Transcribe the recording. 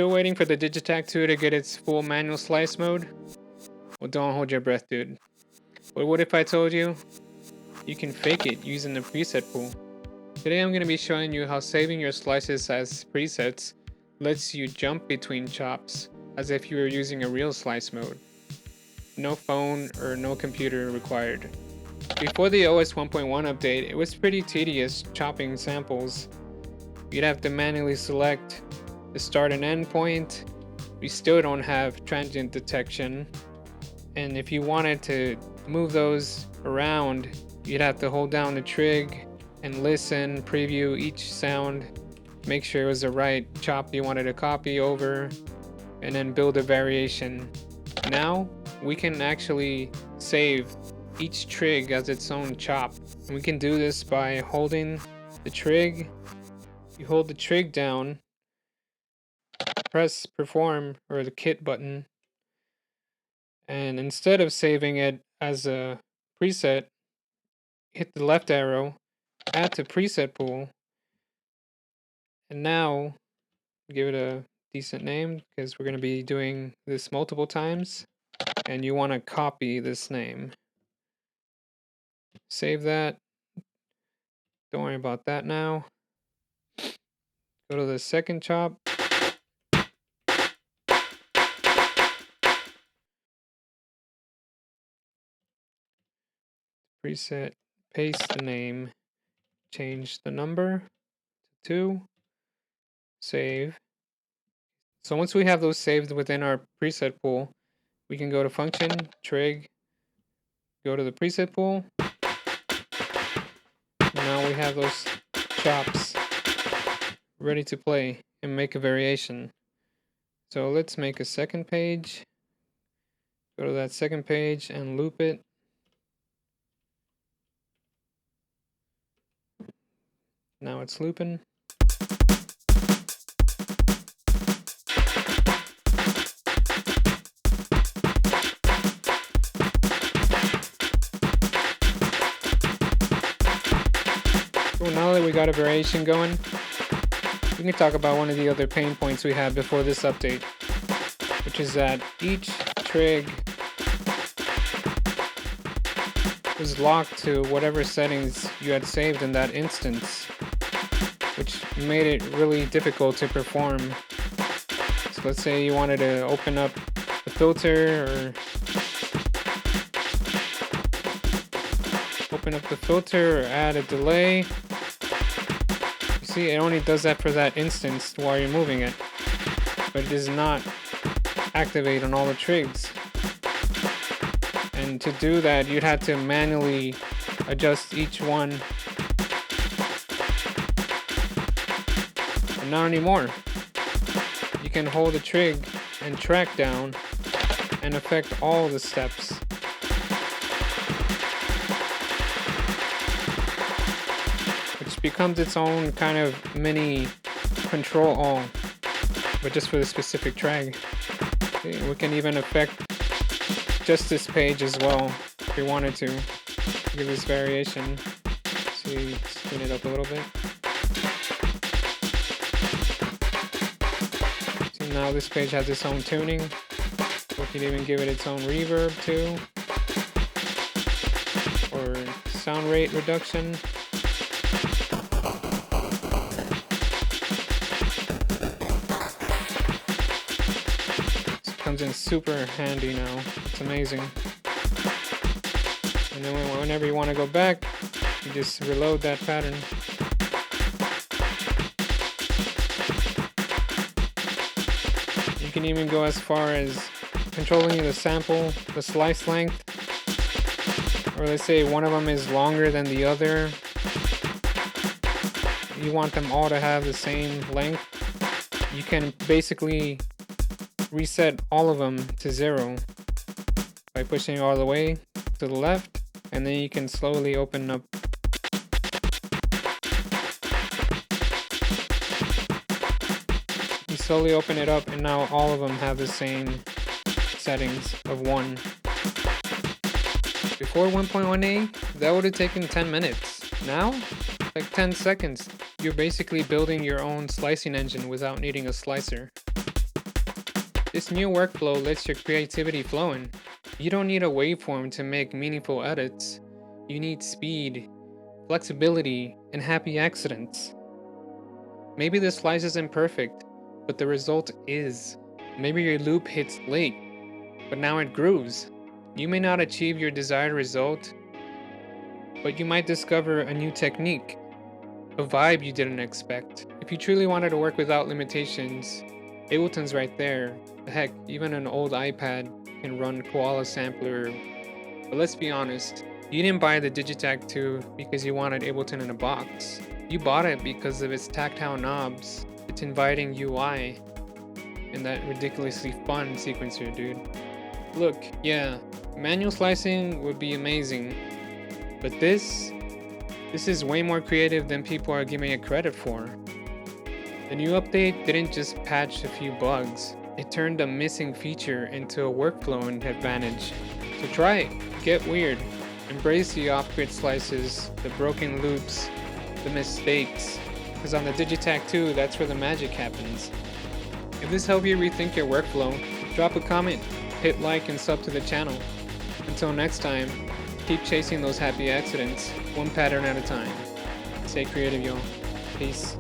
still waiting for the Digitakt 2 to get its full manual slice mode? Well, don't hold your breath, dude. But what if I told you you can fake it using the preset pool? Today I'm going to be showing you how saving your slices as presets lets you jump between chops as if you were using a real slice mode. No phone or no computer required. Before the OS 1.1 update, it was pretty tedious chopping samples. You'd have to manually select the start and end point. We still don't have transient detection. And if you wanted to move those around, you'd have to hold down the TRIG and listen, preview each sound, make sure it was the right chop you wanted to copy over, and then build a variation. Now, we can actually save each TRIG as its own chop. And we can do this by holding the TRIG. You hold the TRIG down, press perform or the kit button, and instead of saving it as a preset, hit the left arrow, add to preset pool, and now give it a decent name because we're going to be doing this multiple times, and you want to copy this name. Save that. Don't worry about that now. Go to the second chop. Preset, paste the name, change the number to 2, save. So once we have those saved within our preset pool, we can go to function, trig, go to the preset pool. Now we have those chops ready to play and make a variation. So let's make a second page. Go to that second page and loop it. Now it's looping. Well, now that we got a variation going, we can talk about one of the other pain points we had before this update, which is that each TRIG was locked to whatever settings you had saved in that instance, which made it really difficult to perform. So let's say you wanted to open up the filter or add a delay. You see, it only does that for that instance while you're moving it, but it does not activate on all the TRIGs. And to do that, you'd have to manually adjust each one. But not anymore. You can hold the TRIG and track down and affect all the steps. Which becomes its own kind of mini control all, but just for the specific track. We can even affect just this page as well if we wanted to give this variation. See, spin it up a little bit. See, now this page has its own tuning. We can even give it its own reverb too, or sound rate reduction. Comes in super handy now. It's amazing. And then whenever you want to go back, you just reload that pattern. You can even go as far as controlling the sample, the slice length, or let's say one of them is longer than the other. You want them all to have the same length. You can basically reset all of them to 0 by pushing all the way to the left, and then you can slowly open up. You slowly open it up, and now all of them have the same settings of 1. Before 1.1a, that would have taken 10 minutes. Now, like 10 seconds. You're basically building your own slicing engine without needing a slicer. This new workflow lets your creativity flowing. You don't need a waveform to make meaningful edits. You need speed, flexibility, and happy accidents. Maybe the slice isn't perfect, but the result is. Maybe your loop hits late, but now it grooves. You may not achieve your desired result, but you might discover a new technique, a vibe you didn't expect. If you truly wanted to work without limitations, Ableton's right there. Heck, even an old iPad can run Koala Sampler. But let's be honest, you didn't buy the Digitakt 2 because you wanted Ableton in a box. You bought it because of its tactile knobs, its inviting UI, and that ridiculously fun sequencer, dude. Look, yeah, manual slicing would be amazing, but this is way more creative than people are giving it credit for. The new update didn't just patch a few bugs, it turned a missing feature into a workflow advantage. So try it, get weird, embrace the off-grid slices, the broken loops, the mistakes, because on the Digitakt 2, that's where the magic happens. If this helped you rethink your workflow, drop a comment, hit like and sub to the channel. Until next time, keep chasing those happy accidents, one pattern at a time. Stay creative, y'all. Peace.